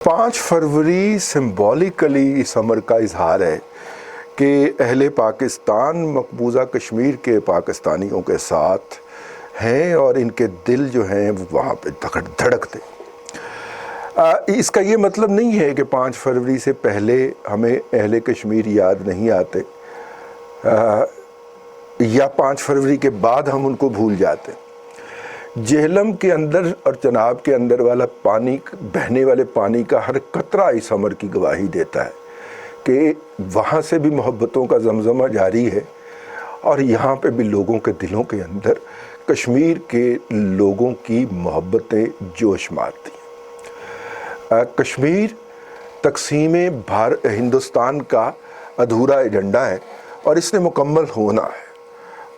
5 फरवरी symbolically इस अमर का इजहार है कि अहले पाकिस्तान मकबूजा कश्मीर के पाकिस्तानियों के साथ हैं और इनके दिल जो हैं वो वहाँ पे धड़कते। इसका ये मतलब नहीं है कि 5 फरवरी से पहले हमें अहले कश्मीर याद नहीं आते या 5 फरवरी के बाद हम उनको भूल जाते। जेहलम के अंदर और चनाब के अंदर वाला पानी, बहने वाले पानी का हर कतरा इस अमर की गवाही देता है कि वहाँ से भी मोहब्बतों का जमजमा जारी है और यहाँ पे भी लोगों के दिलों के अंदर कश्मीर के लोगों की मोहब्बतें जोश मारती हैं। कश्मीर तकसीम हिंदुस्तान का अधूरा एजेंडा है और इसने मुकम्मल होना है।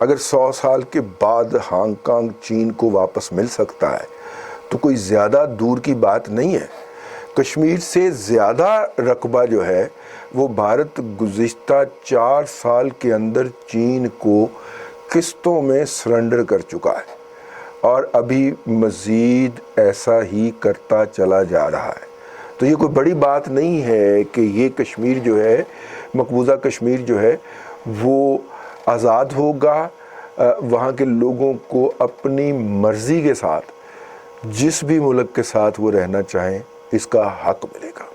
अगर 100 साल के बाद हांगकांग चीन को वापस मिल सकता है तो कोई ज़्यादा दूर की बात नहीं है। कश्मीर से ज़्यादा रकबा जो है वो भारत गुज़िश्ता 4 साल के अंदर चीन को किस्तों में सरेंडर कर चुका है और अभी मज़ीद ऐसा ही करता चला जा रहा है। तो ये कोई बड़ी बात नहीं है कि ये कश्मीर जो है, मकबूजा कश्मीर जो है वो आज़ाद होगा। वहाँ के लोगों को अपनी मर्ज़ी के साथ जिस भी मुल्क के साथ वो रहना चाहें इसका हक़ मिलेगा।